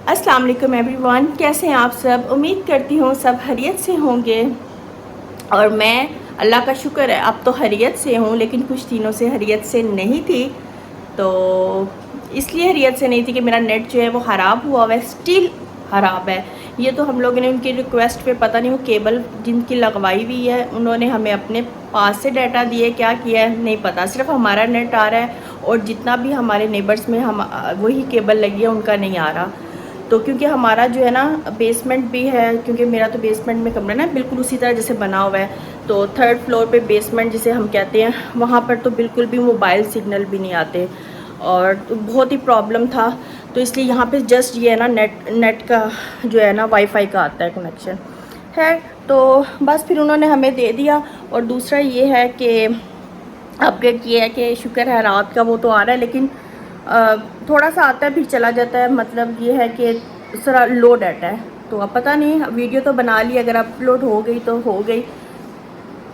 अस्सलाम वालेकुम एवरीवन, कैसे हैं आप सब। उम्मीद करती हूँ सब खैरियत से होंगे और मैं अल्लाह का शुक्र है अब तो खैरियत से हूँ, लेकिन कुछ दिनों से खैरियत से नहीं थी। तो इसलिए खैरियत से नहीं थी कि मेरा नेट जो है वो ख़राब हुआ हुआ है, स्टिल ख़राब है। ये तो हम लोगों ने उनकी रिक्वेस्ट पे पता नहीं वो केबल जिनकी लगवाई हुई है उन्होंने हमें अपने पास से डाटा दिए, क्या किया है नहीं पता। सिर्फ हमारा नेट आ रहा है और जितना भी हमारे नेबर्स में हम वही केबल लगी है उनका नहीं आ रहा। तो क्योंकि हमारा जो है ना बेसमेंट भी है, क्योंकि मेरा तो बेसमेंट में कमरा ना बिल्कुल उसी तरह जैसे बना हुआ है, तो थर्ड फ्लोर पे बेसमेंट जिसे हम कहते हैं वहाँ पर तो बिल्कुल भी मोबाइल सिग्नल भी नहीं आते और तो बहुत ही प्रॉब्लम था। तो इसलिए यहाँ पे जस्ट ये है ना नेट का जो है ना वाईफाई का आता है कनेक्शन है। तो बस फिर उन्होंने हमें दे दिया। और दूसरा ये है कि अपडेट ये है कि शुक्र है रात का वो तो आ रहा है, लेकिन थोड़ा सा आता है फिर चला जाता है। मतलब ये है कि सारा लो डाटा है। तो अब पता नहीं, वीडियो तो बना ली, अगर अपलोड हो गई तो हो गई।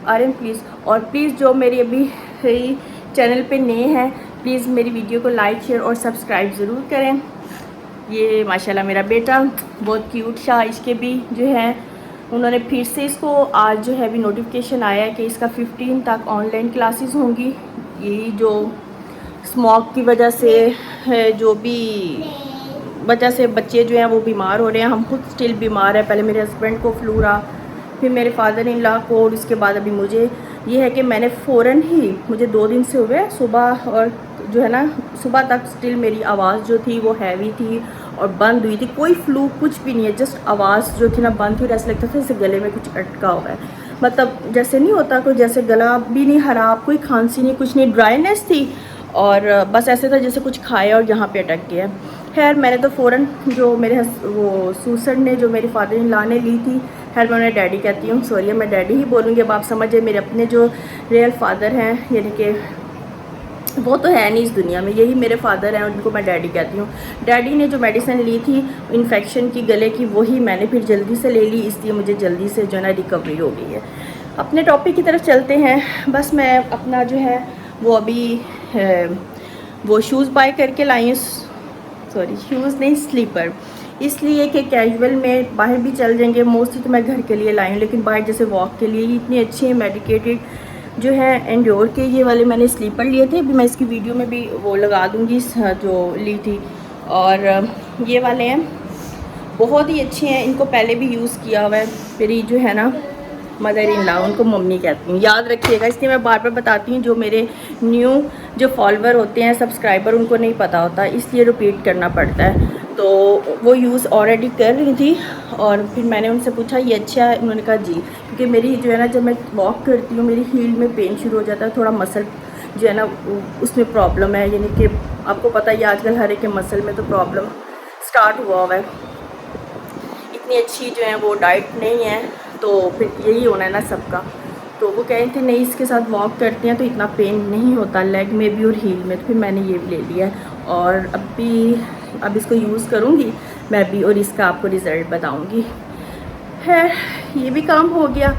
आर्यन प्लीज़, और प्लीज़ जो मेरी अभी चैनल पे नए हैं प्लीज़ मेरी वीडियो को लाइक शेयर और सब्सक्राइब ज़रूर करें। ये माशाल्लाह मेरा बेटा बहुत क्यूट सा, इसके भी जो है उन्होंने फिर से इसको आज जो है अभी नोटिफिकेशन आया है कि इसका 15 तक ऑनलाइन क्लासेस होंगी। यही जो स्मॉग की वजह से है, जो भी वजह से बच्चे जो हैं वो बीमार हो रहे हैं, हम खुद स्टिल बीमार है। पहले मेरे हस्बैंड को फ्लू रहा, फिर मेरे फादर इन लॉ को, और उसके बाद अभी मुझे। ये है कि मैंने फ़ौरन ही, मुझे 2 दिन से हुए सुबह और जो है ना सुबह तक स्टिल मेरी आवाज़ जो थी वो हैवी थी और बंद हुई थी। कोई फ्लू कुछ भी नहीं है, जस्ट आवाज़ जो थी ना बंद थी और ऐसा लगता था जैसे गले में कुछ अटका हुआ है। मतलब जैसे नहीं होता कोई, जैसे गला भी नहीं ख़राब, कोई खांसी नहीं, कुछ नहीं, ड्राइनेस थी और बस ऐसे था जैसे कुछ खाया और यहाँ पे अटक गया। खैर मैंने तो फ़ौरन जो मेरे वो सूसर ने, जो मेरे फादर इन लॉ ने ली थी, खैर मैं उन्हें डैडी कहती हूँ, सॉरी मैं डैडी ही बोलूँगी। अब आप समझे, मेरे अपने जो रियल फादर हैं, यानी कि वो तो है नहीं इस दुनिया में, यही मेरे फादर हैं और उनको मैं डैडी कहती हूँ। डैडी ने जो मेडिसिन ली थी इन्फेक्शन की गले की, वही मैंने फिर जल्दी से ले ली, इसलिए मुझे जल्दी से जो है ना रिकवरी हो गई है। अपने टॉपिक की तरफ चलते हैं। बस मैं अपना जो है वो अभी वो शूज़ बाय करके लाई हूँ, सॉरी शूज़ नहीं स्लीपर, इसलिए कि कैजुअल में बाहर भी चल जाएंगे। मोस्टली तो मैं घर के लिए लाई हूँ, लेकिन बाहर जैसे वॉक के लिए इतनी अच्छी है, मेडिकेटेड जो है एंड्योर के ये वाले मैंने स्लीपर लिए थे। अभी मैं इसकी वीडियो में भी वो लगा दूँगी जो ली थी। और ये वाले हैं, बहुत ही अच्छे हैं, इनको पहले भी यूज़ किया हुआ है। मेरी जो है ना मदर इन लॉ, उनको मम्मी कहती हूँ, याद रखिएगा, इसलिए मैं बार बार बताती हूँ। जो मेरे न्यू जो फॉलोवर होते हैं, सब्सक्राइबर, उनको नहीं पता होता, इसलिए रिपीट करना पड़ता है। तो वो यूज़ ऑलरेडी कर रही थी और फिर मैंने उनसे पूछा ये अच्छा है, उन्होंने कहा जी। क्योंकि मेरी जो है ना जब मैं वॉक करती हूँ मेरी हील में पेन शुरू हो जाता है, थोड़ा मसल जो है ना उसमें प्रॉब्लम है, यानी कि आपको पता ही आजकल हर एक के मसल में तो प्रॉब्लम स्टार्ट हुआ है। इतनी अच्छी जो है वो डाइट नहीं है, तो फिर यही होना है ना सबका। तो वो कह रहे थे नहीं इसके साथ वॉक करते हैं तो इतना पेन नहीं होता लेग में भी और हील में, तो फिर मैंने ये भी ले लिया है और अब इसको यूज़ करूँगी मैं भी और इसका आपको रिज़ल्ट बताऊँगी। है ये भी काम हो गया।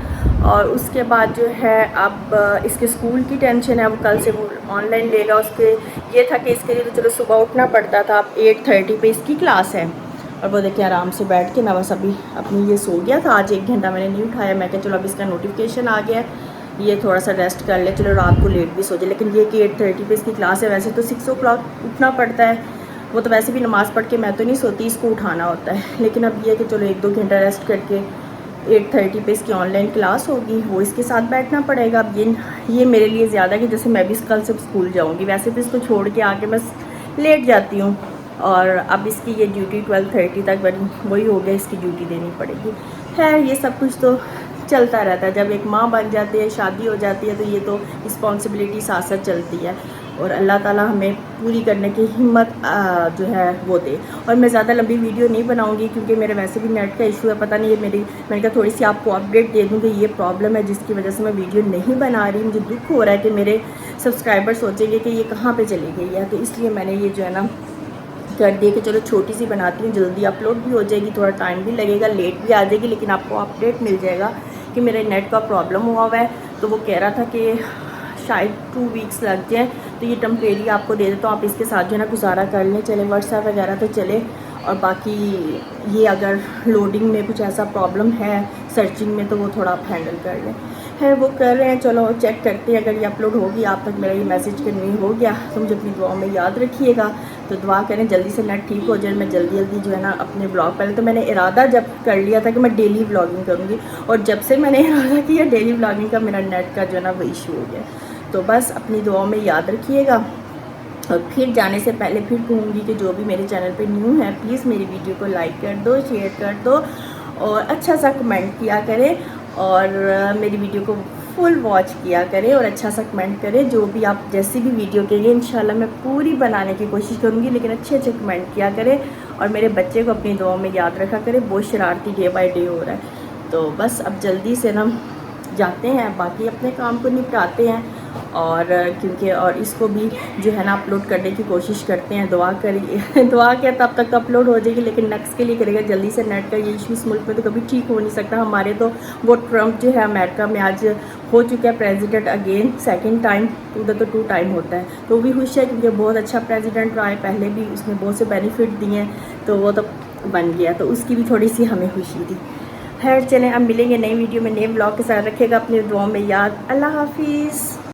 और उसके बाद जो है अब इसके स्कूल की टेंशन है, अब कल से वो ऑनलाइन लेगा। उसके ये था कि इसके लिए तो चलो सुबह उठना पड़ता था, अब 8:30 पे इसकी क्लास है और वो देखिए आराम से बैठ के ना बस अभी अपनी ये सो गया था। आज 1 घंटा मैंने नहीं उठाया, मैं क्या चलो अब इसका नोटिफिकेशन आ गया, ये थोड़ा सा रेस्ट कर ले, चलो रात को लेट भी सो जाए। लेकिन ये कि 8:30 पे इसकी क्लास है, वैसे तो 6 o'clock उठना पड़ता है, वो तो वैसे भी नमाज़ पढ़ के मैं तो नहीं सोती, इसको उठाना होता है। लेकिन अब ये कि चलो 1-2 घंटा रेस्ट करके 8:30 पे इसकी ऑनलाइन क्लास होगी, वो इसके साथ बैठना पड़ेगा। अब ये मेरे लिए ज़्यादा कि जैसे मैं भी कल से स्कूल जाऊँगी, वैसे तो इसको छोड़ के आके बस लेट जाती हूँ। और अब इसकी ये ड्यूटी 12:30 तक बनी, वही हो गया, इसकी ड्यूटी देनी पड़ेगी। खैर ये सब कुछ तो चलता रहता है, जब एक माँ बन जाती है, शादी हो जाती है, तो ये तो रिस्पॉन्सिबिलिटी साथ साथ चलती है और अल्लाह ताला हमें पूरी करने की हिम्मत जो है वो दे। और मैं ज़्यादा लंबी वीडियो नहीं बनाऊंगी क्योंकि मेरे वैसे भी नेट का इशू है, पता नहीं है मैंने कहा थोड़ी सी आपको अपडेट दे दूँ कि ये प्रॉब्लम है जिसकी वजह से मैं वीडियो नहीं बना रही। मुझे दुख हो रहा है कि मेरे सब्सक्राइबर सोचेंगे कि ये कहाँ पर चली गई है, तो इसलिए मैंने ये जो है ना कर दिए कि चलो छोटी सी बनाती हूँ, जल्दी अपलोड भी हो जाएगी, थोड़ा टाइम भी लगेगा, लेट भी आ जाएगी, लेकिन आपको अपडेट मिल जाएगा कि मेरे नेट का प्रॉब्लम हुआ है। तो वो कह रहा था कि शायद 2 वीक्स लग जाए, तो ये टेम्परेरी आपको दे देता हूँ, आप इसके साथ जो है ना गुजारा कर लें, चले व्हाट्सएप वगैरह तो चले। और बाकी ये अगर लोडिंग में कुछ ऐसा प्रॉब्लम है सर्चिंग में तो वो थोड़ा आप हैंडल कर लें। है वो कर रहे हैं, चलो चेक करते हैं। अगर ये अपलोड होगी आप तक मेरा ये मैसेज कन्वे हो गया तो मुझे अपनी दुआ में याद रखिएगा। तो दुआ करें जल्दी से नेट ठीक हो जाए, मैं जल्दी जल्दी जो है ना अपने ब्लॉग, पहले तो मैंने इरादा जब कर लिया था कि मैं डेली व्लॉगिंग करूँगी, और जब से मैंने इरादा किया डेली व्लॉगिंग का मेरा नेट का जो है ना वो इशू हो गया। तो बस अपनी दुआ में याद रखिएगा। और फिर जाने से पहले फिर कहूँगी कि जो भी मेरे चैनल पे न्यू है प्लीज़ मेरी वीडियो को लाइक कर दो, शेयर कर दो और अच्छा सा कमेंट किया करें, और मेरी वीडियो को फुल वॉच किया करें और अच्छा सा कमेंट करें। जो भी आप जैसी भी वीडियो के लिए इंशाल्लाह मैं पूरी बनाने की कोशिश करूँगी, लेकिन अच्छे अच्छे कमेंट किया करें। और मेरे बच्चे को अपनी दुआ में याद रखा करें, बहुत शरारती डे बाय डे हो रहा है। तो बस अब जल्दी से ना जाते हैं, बाकी अपने काम को निपटाते हैं, और क्योंकि और इसको भी जो है ना अपलोड करने की कोशिश करते हैं। दुआ करिए दुआ क्या तब तक तो अपलोड हो जाएगी, लेकिन नेक्स्ट के लिए करेगा जल्दी से। नेट का ये इशू इस मुल्क में तो कभी ठीक हो नहीं सकता। हमारे तो वो ट्रम्प जो है अमेरिका में आज हो चुका है प्रेसिडेंट अगेन सेकंड टाइम, उधर तो 2 टाइम होता है। तो वो भी खुश है क्योंकि बहुत अच्छा प्रेसिडेंट रहा है, पहले भी उसने बहुत से बेनिफिट दिए हैं, तो वो तो बन गया, तो उसकी भी थोड़ी सी हमें खुशी थी। खैर चलें, अब मिलेंगे नई वीडियो में नए ब्लॉग के साथ। रखेगा अपनी दुआओं में याद। अल्लाह हाफिज़।